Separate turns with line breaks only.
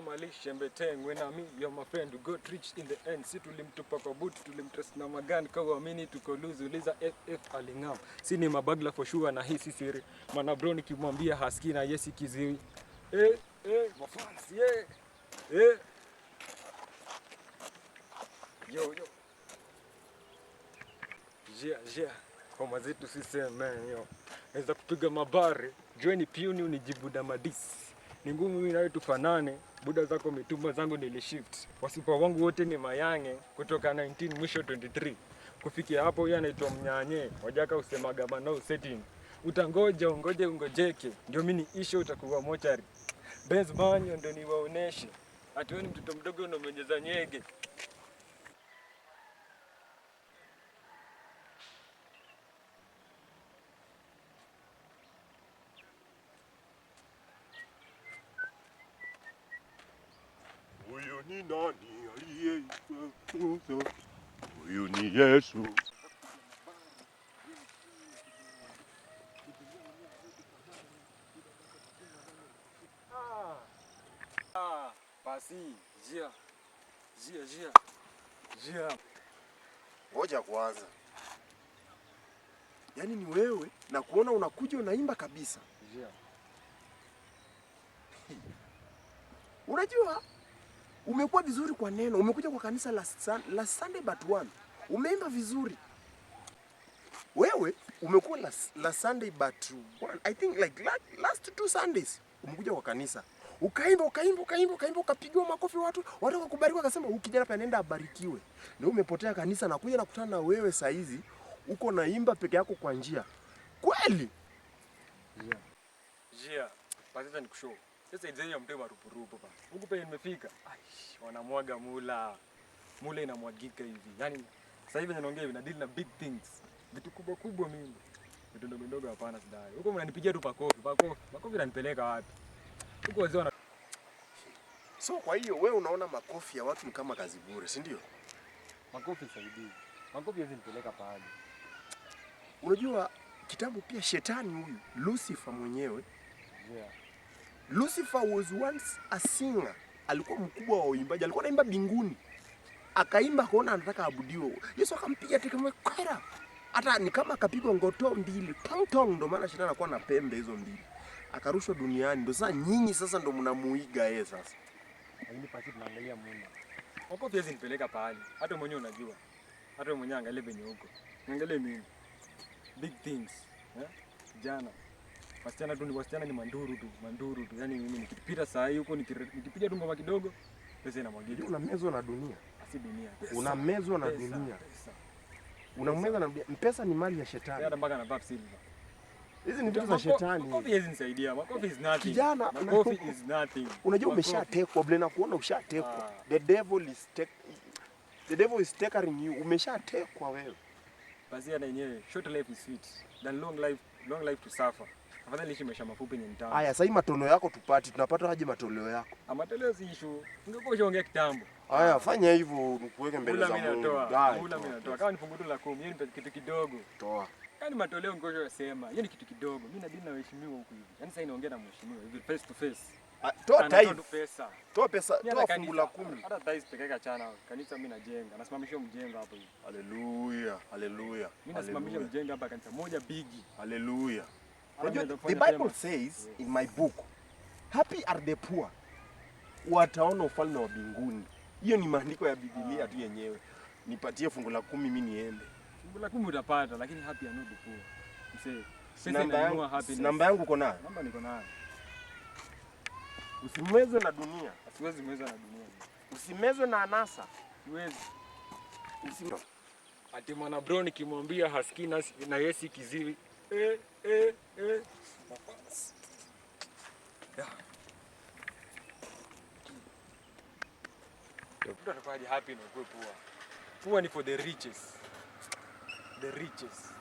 malishe mbeteng when I mean you're my friend who got rich in the end. Si tulimtupa kwa boot, tulimtrust na magani kwa uamini tuko lose. Uliza FF alingam. Si ni mabagla for sure na hii si siri. Mana bro nikimwambia haski na yesi kiziwi. Mafans, yeah. Yo. Yeah. Homa zetu sisi man yo. Naweza kupiga mabare, join piuni unijibu na madisi. Ni ngumu mimi nawe tufanane, buda zako mitumba zangu nilishift. Wasipa wangu wote ni mayange, kutoka 19 mwisho 23. Kufikia hapo yeye anaitwa mnyanye, wajaka usemaga no setting. Utangoja ungojeke, ndio mimi niishe utakuwa mochari. Benz banyo ndio niwaoneshe. Ati wewe ni mtoto mdogo unamenyeza nyege.
Huyu ni nani aliyeitwa? Huyu ni Yesu.
Basi, jia.
Ngoja kwanza. Yaani ni wewe na kuona unakuja unaimba kabisa.
Jia.
Unajua umekuwa vizuri kwa neno. Umekuja kwa kanisa la Sunday but one. Umeimba vizuri. Wewe umekuwa la Sunday but one. I think like last 2 Sundays umekuja kwa kanisa. Ukaimba ukapigwa makofi watu wakakubariki wakasema huyu kijana hapa anaenda abarikiwe. Leo umepotea kanisa na kuja nakutana na wewe saa hizi uko naimba peke yako kwa njia. Kweli?
Jia. Basi nikushow. Sasa idea ya mtema rupurupu bana. Huko pale nimefika. Wanamwaga mula. Mula inamwagika hivi. Yaani sasa hivi ninaongea hivi na deal na big things. Vitu kubwa mimi. Vitu ndogo hapana sidai. Huko mnanipigia tu pakofi. Makofi yananipeleka wapi? Huko wazee wana.
So kwa hiyo wewe unaona makofi ya watu ni kama kazi bure, si ndio?
Makofi saidii. Makofi yananipeleka pahali.
Unajua kitambo pia shetani huyu Lucifer mwenyewe.
Yeah.
Lucifer was once a singer. Alikuwa mkubwa wa uimbaji. Alikuwa anaimba binguni. Akaimba akaona anataka abudiwe. Yesu akampiga teke kwera. Hata ni kama akapigwa ngoto mbili. Tong ndo maana shetani anakuwa na pembe hizo mbili. Akarushwa duniani. Ndio sasa nyinyi sasa ndo mnamuiga yeye sasa.
Lakini pasi tunaangalia Mungu. Makofi yananipeleka pahali. Hata mwenyewe unajua. Hata mwenyewe angalie venye huko. Niangalie mimi. Big things. Jana. Wasichana ni manduru tu. Yaani mimi nikipita saa hii huko nikipiga tu ngoma kidogo, pesa inamwagika.
Unamezwa na dunia.
Si dunia.
Unamezwa na dunia. Unamezwa na dunia. Pesa ni mali ya shetani.
Hata mpaka na pap silver.
Hizi ni vitu za shetani.
Makofi hizi nisaidia. Makofi is nothing.
Kijana,
makofi is nothing.
Unajua umeshatekwa, blena kuona ushatekwa. The devil is taking you. Umeshatekwa wewe.
Basi na yenyewe short life is sweet than long life to suffer. Afadhali ishi maisha mafupi yenye mtaani.
Haya, sasa hii matoleo yako tupati, tunapata aje matoleo yako?
Matoleo si issue. Ungekuwa ushaongea kitambo.
Haya, fanya hivyo nikuweke mbele za Mungu.
Mula mimi natoa. Kama ni fungu la 10, hiyo ni kitu kidogo.
Toa.
Yaani matoleo ngoja wasema, hiyo ni kitu kidogo. Mimi nadili na waheshimiwa huku hivi. Yaani sasa inaongea na mheshimiwa hivi face to face.
Toa time. Toa pesa,
toa
fungu la 10.
Hata tais peke yake achana. Kanisa mimi najenga. Nasimamisha mjengo hapo hivi.
Hallelujah.
Mimi nasimamisha mjengo hapa kanisa moja bigi.
Hallelujah. The Bible says in my book, happy are the poor, wataona ufalme wa mbinguni. Hiyo ni maandiko ya Biblia tu yenyewe. Nipatie fungu la 10 mimi niende.
Fungu la 10 utapata, lakini happy are not the poor. Msee,
namba yangu uko nayo?
Namba niko nayo.
Usimezwe na dunia.
Siwezi mezwa na dunia.
Usimezwe na anasa.
Siwezi. Ati mwana bro nikimwambia hasikii na yesi kiziwi. Mafans. Yeah. Mtu atakuwaje happy na kuwa poor? Poor ni for the riches. The riches.